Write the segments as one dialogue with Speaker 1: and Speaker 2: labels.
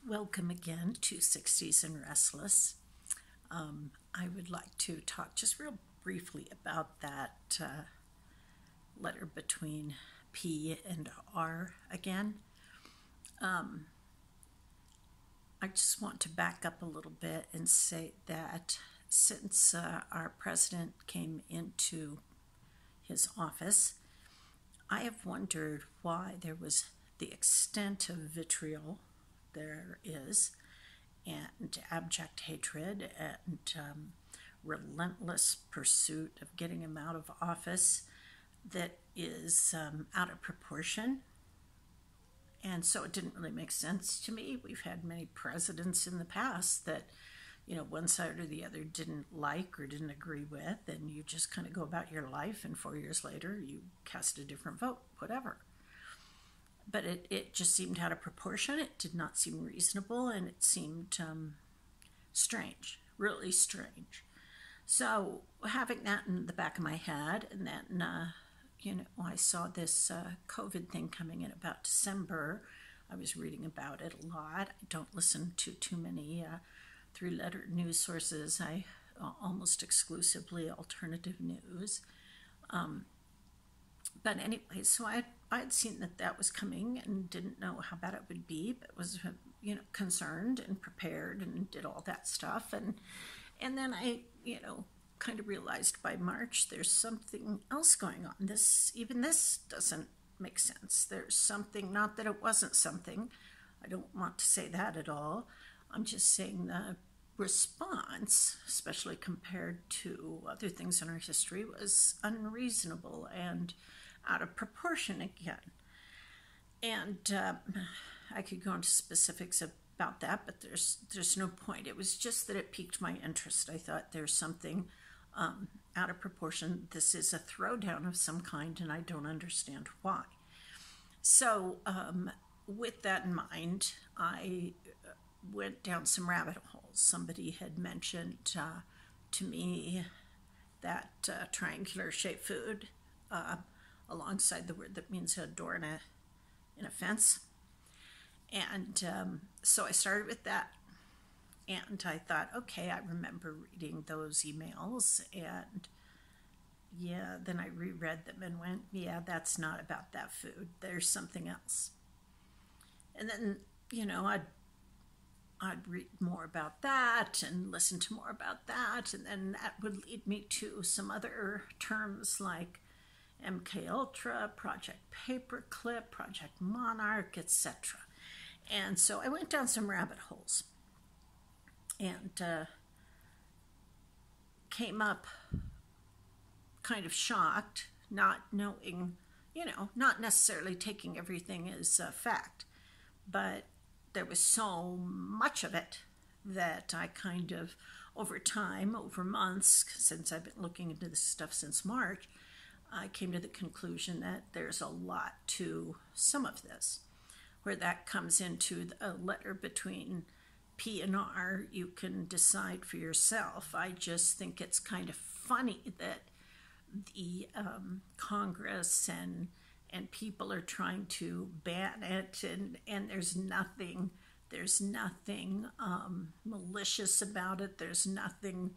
Speaker 1: Welcome again to 60s and Restless. I would like to talk just real briefly about that letter between P and R again. I just want to back up a little bit and say that since our president came into his office, I have wondered why there was the extent of vitriol there is, and abject hatred, and relentless pursuit of getting him out of office that is out of proportion. And so it didn't really make sense to me. We've had many presidents in the past that, one side or the other didn't like or didn't agree with, and you just kind of go about your life, and 4 years later you cast a different vote, whatever. But it just seemed out of proportion. It did not seem reasonable, and it seemed strange, really strange. So having that in the back of my head, and then, I saw this COVID thing coming in about December. I was reading about it a lot. I don't listen to too many three-letter news sources. I almost exclusively alternative news. But anyway, so I'd seen that was coming and didn't know how bad it would be, but was concerned and prepared and did all that stuff. And then I kind of realized by March there's something else going on. This doesn't make sense. There's something, not that it wasn't something. I don't want to say that at all. I'm just saying the response, especially compared to other things in our history, was unreasonable and out of proportion again. And I could go into specifics about that, but there's no point. It was just that it piqued my interest. I thought there's something out of proportion. This is a throwdown of some kind, and I don't understand why. So with that in mind, I went down some rabbit holes. Somebody had mentioned to me that triangular shaped food alongside the word that means a door in a fence. And so I started with that. And I thought, okay, I remember reading those emails. And yeah, then I reread them and went, yeah, that's not about that food. There's something else. And then, I'd read more about that and listen to more about that. And then that would lead me to some other terms like MK Ultra, Project Paperclip, Project Monarch, etc. And so I went down some rabbit holes and came up kind of shocked, not knowing, not necessarily taking everything as fact, but there was so much of it that I kind of, over time, over months, since I've been looking into this stuff since March, I came to the conclusion that there's a lot to some of this, where that comes into a letter between P and R. You can decide for yourself. I just think it's kind of funny that the Congress and people are trying to ban it, and there's nothing malicious about it. There's nothing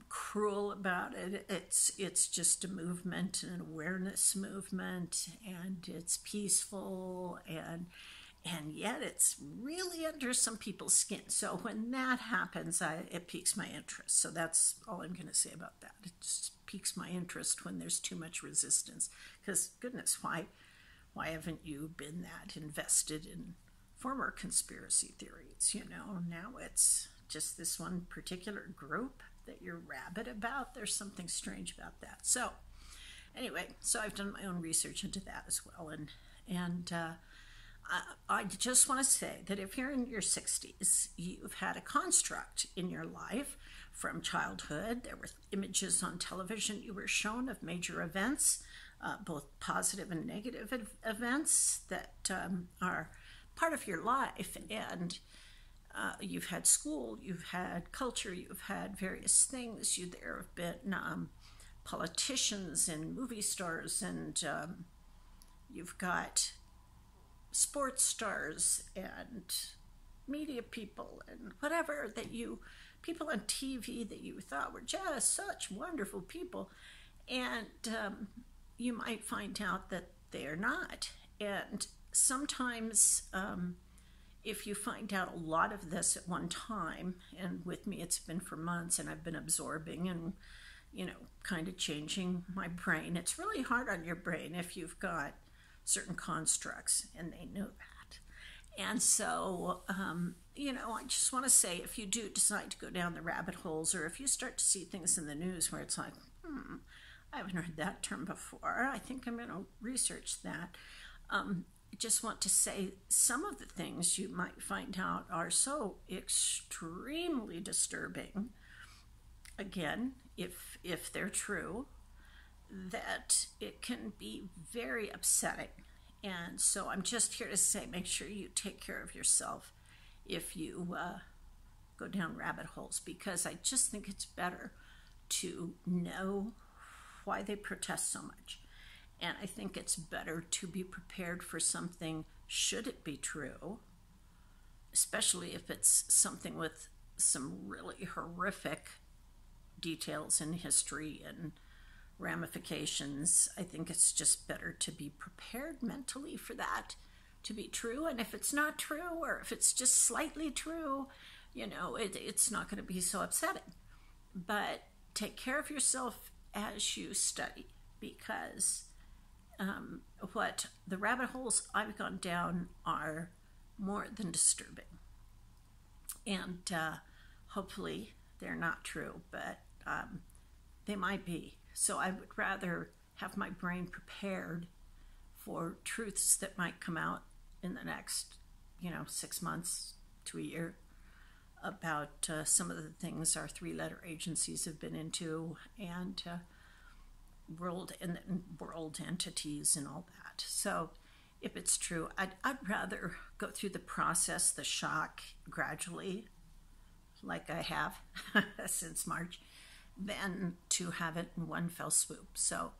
Speaker 1: cruel about it. It's just a movement, an awareness movement, and it's peaceful, and yet it's really under some people's skin. So when that happens, it piques my interest. So that's all I'm going to say about that. It just piques my interest when there's too much resistance. Because goodness, why haven't you been that invested in former conspiracy theories? Now it's just this one particular group that you're rabid about. There's something strange about that. So anyway, so I've done my own research into that as well, and I just want to say that if you're in your 60s, you've had a construct in your life from childhood. There were images on television you were shown of major events, both positive and negative events that are part of your life, and you've had school, you've had culture, you've had various things. There have been politicians and movie stars, and you've got sports stars and media people and whatever that people on TV that you thought were just such wonderful people, and you might find out that they're not. And sometimes, if you find out a lot of this at one time, and with me it's been for months, and I've been absorbing and kind of changing my brain. It's really hard on your brain if you've got certain constructs, and they know that. And so, I just want to say, if you do decide to go down the rabbit holes, or if you start to see things in the news where it's like, I haven't heard that term before, I think I'm going to research that. I just want to say some of the things you might find out are so extremely disturbing, again, if they're true, that it can be very upsetting. And so I'm just here to say, make sure you take care of yourself if you go down rabbit holes, because I just think it's better to know why they protest so much. And I think it's better to be prepared for something should it be true, especially if it's something with some really horrific details in history and ramifications. I think it's just better to be prepared mentally for that to be true. And if it's not true, or if it's just slightly true, it's not going to be so upsetting. But take care of yourself as you study, because what the rabbit holes I've gone down are more than disturbing. And hopefully they're not true, but they might be. So I would rather have my brain prepared for truths that might come out in the next, 6 months to a year about some of the things our three-letter agencies have been into, and world entities and all that. So if it's true, I'd rather go through the process, the shock, gradually, like I have since March, than to have it in one fell swoop. So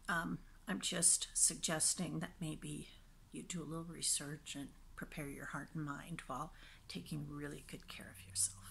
Speaker 1: I'm just suggesting that maybe you do a little research and prepare your heart and mind while taking really good care of yourself.